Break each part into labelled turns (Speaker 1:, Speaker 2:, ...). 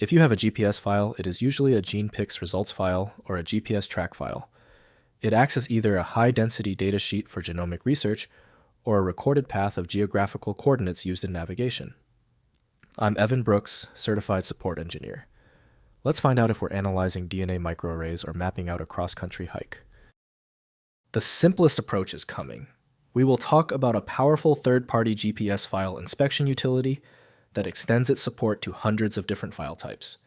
Speaker 1: If you have a GPS file, it is usually a GenePix Results file or a GPS track file. It acts as either a high-density datasheet for genomic research or a recorded path of geographical coordinates used in navigation. I'm Evan Brooks, Certified Support Engineer. Let's find out if we're analyzing DNA microarrays or mapping out a cross-country hike. The simplest approach is coming. We will talk about a powerful third-party GPS file inspection utility that extends its support to hundreds of different file types.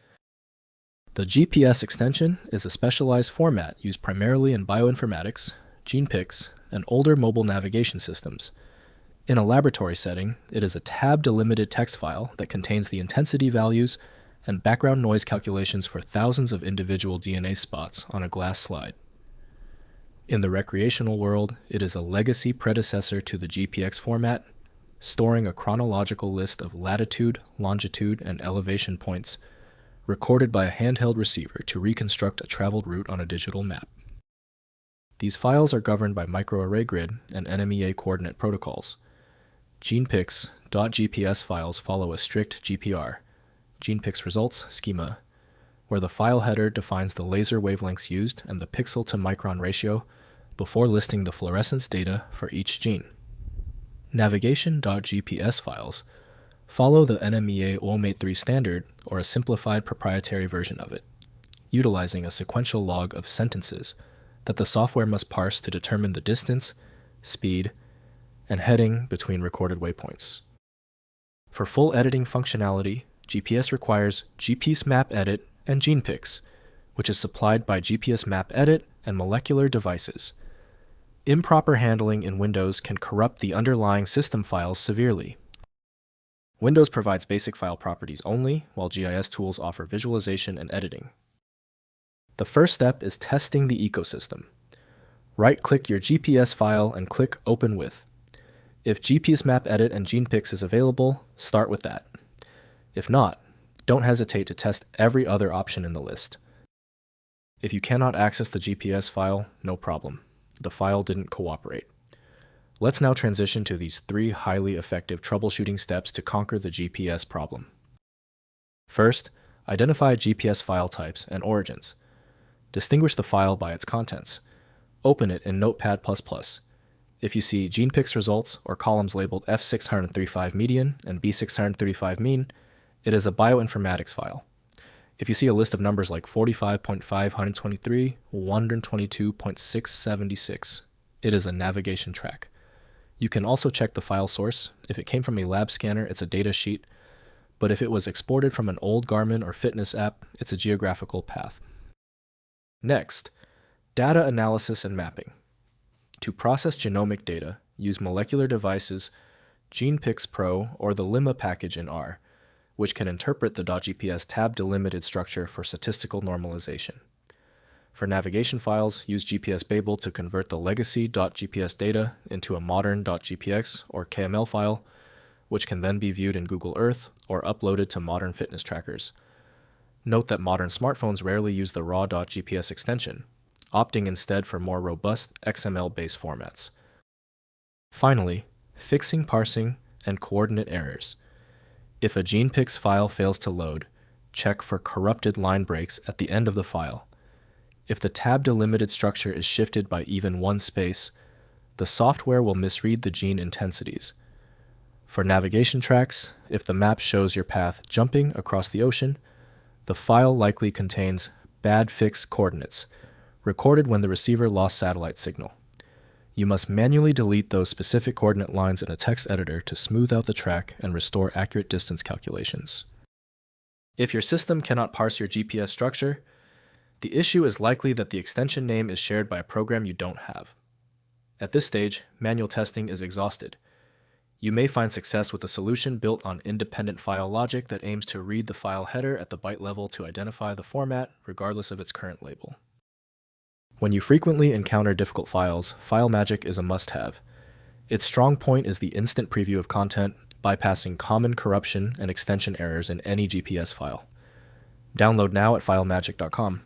Speaker 1: The GPS extension is a specialized format used primarily in bioinformatics, GenePix, and older mobile navigation systems. In a laboratory setting, it is a tab-delimited text file that contains the intensity values and background noise calculations for thousands of individual DNA spots on a glass slide. In the recreational world, it is a legacy predecessor to the GPX format, storing a chronological list of latitude, longitude, and elevation points recorded by a handheld receiver to reconstruct a traveled route on a digital map. These files are governed by microarray-grid and NMEA-coordinate protocols. GenePix .gps files follow a strict GPR, GenePix Results schema, where the file header defines the laser wavelengths used and the pixel-to-micron ratio before listing the fluorescence data for each gene. Navigation.gps files follow the NMEA-coordinate 3 standard or a simplified proprietary version of it, utilizing a sequential log of sentences that the software must parse to determine the distance, speed, and heading between recorded waypoints. For full editing functionality, GPS requires GPSBabel and GenePix, which is supplied by GPSBabel and molecular devices. Improper handling in Windows can corrupt the underlying system files severely. Windows provides basic file properties only, while GIS tools offer visualization and editing. The first step is testing the ecosystem. Right-click your GPS file and click Open With. If GPSBabel and GenePix is available, start with that. If not, don't hesitate to test every other option in the list. If you cannot access the GPS file, no problem. The file didn't cooperate. Let's now transition to these 3 highly effective troubleshooting steps to conquer the GPS problem. First, identify GPS file types and origins. Distinguish the file by its contents. Open it in Notepad++. If you see GenePix Results or columns labeled F635 median and B635 mean, it is a bioinformatics file. If you see a list of numbers like 45.523, 122.676, it is a navigation track. You can also check the file source. If it came from a lab scanner, it's a data sheet, but if it was exported from an old Garmin or fitness app, it's a geographical path. Next, data analysis and mapping. To process genomic data, use molecular devices, GenePix Pro, or the Lemma package in R, which can interpret the .gps tab-delimited structure for statistical normalization. For navigation files, use GPSBabel to convert the legacy .gps data into a modern .gpx or KML file, which can then be viewed in Google Earth or uploaded to modern fitness trackers. Note that modern smartphones rarely use the raw .gps extension, opting instead for more robust XML-based formats. Finally, fixing parsing and coordinate errors. If a GenePix file fails to load, check for corrupted line breaks at the end of the file. If the tab-delimited structure is shifted by even 1 space, the software will misread the gene intensities. For navigation tracks, if the map shows your path jumping across the ocean, the file likely contains bad fix coordinates, recorded when the receiver lost satellite signal. You must manually delete those specific coordinate lines in a text editor to smooth out the track and restore accurate distance calculations. If your system cannot parse your GPS structure, the issue is likely that the extension name is shared by a program you don't have. At this stage, manual testing is exhausted. You may find success with a solution built on independent file logic that aims to read the file header at the byte level to identify the format, regardless of its current label. When you frequently encounter difficult files, FileMagick is a must-have. Its strong point is the instant preview of content, bypassing common corruption and extension errors in any GPS file. Download now at filemagick.com.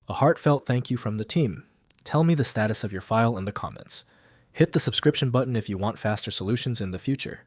Speaker 1: A heartfelt thank you from the team. Tell me the status of your file in the comments. Hit the subscription button if you want faster solutions in the future.